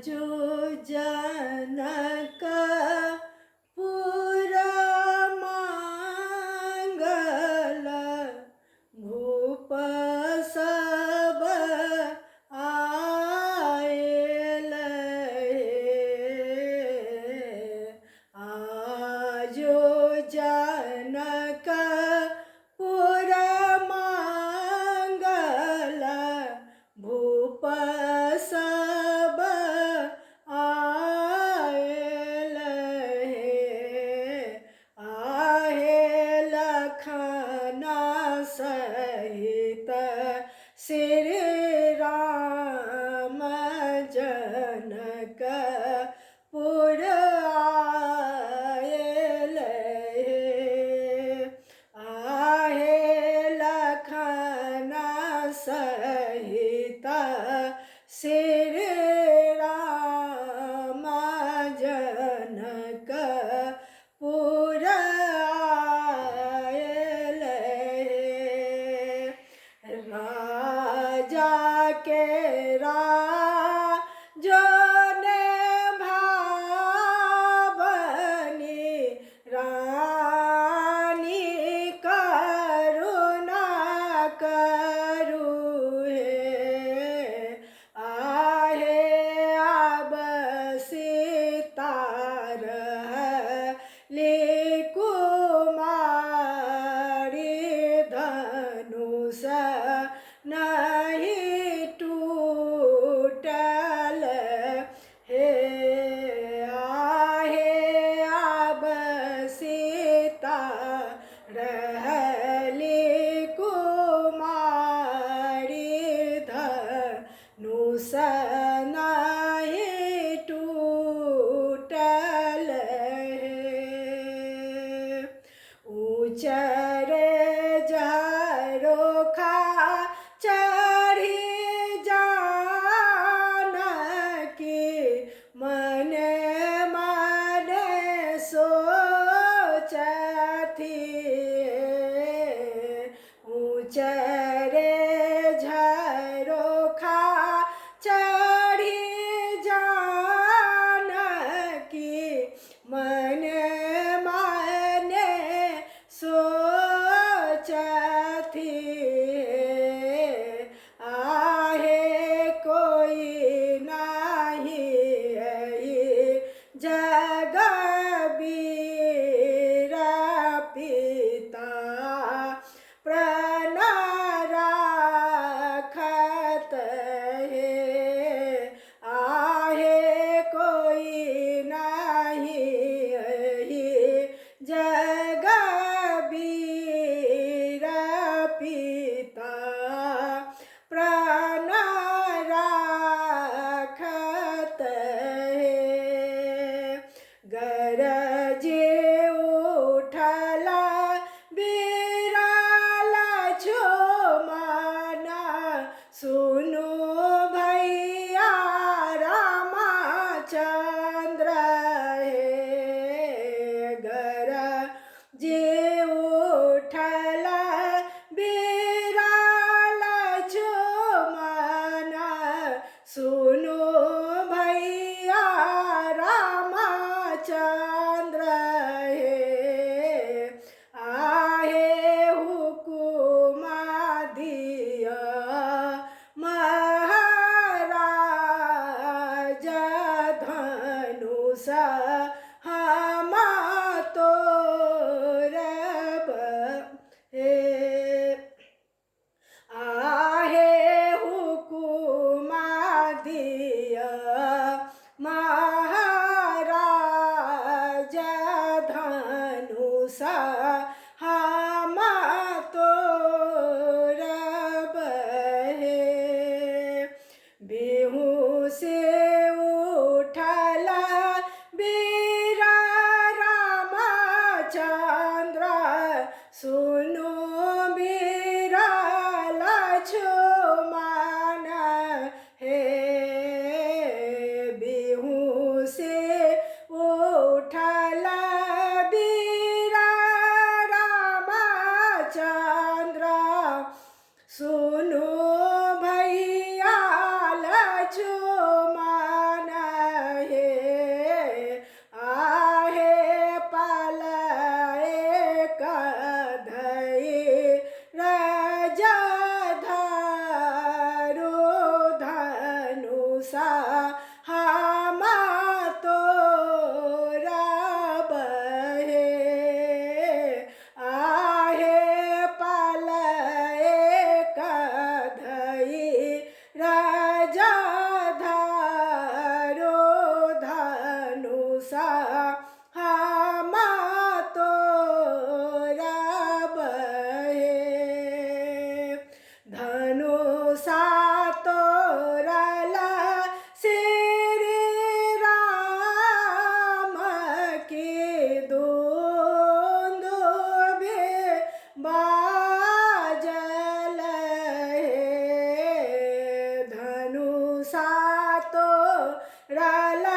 जो जनक पुर मंगल भूप सब आयल आजो जनक पुर मंगल भूप सब आयल आहे लखन सहित श्री राम जनक पुर आयल आहे लखन सहित श्री राम जनक पुर आयल राजा के राजने भावनी रानी करुणा करू आहे अब सीतार कुमारी धनुष नहीं टूटल हे आहे अब सीता रहली कुमारी धनुष नहीं टूटल ऊँचरे झरोखा चढ़ी जानकी मने मने सोचथी ऊँचरे झरोखा चढ़ी जानकी मने मने सोचथी आहे कोई नहीं जग वीर पिता प्राण राखत है आहे कोई नहीं जग वीर पिता प्राण राखत है गरजे उठला बिरल छुमन सुनो भैया रामचंद्र हे गरजे उठला बिरल छुमन सुनो भैया रामचंद्र हे आहे हुकुमा दिया महाराज धनुष हम तोरब हे आहे हुकुमा दिया तोरला श्री राम की धून दुबे बाजल हे धनुषा तोरला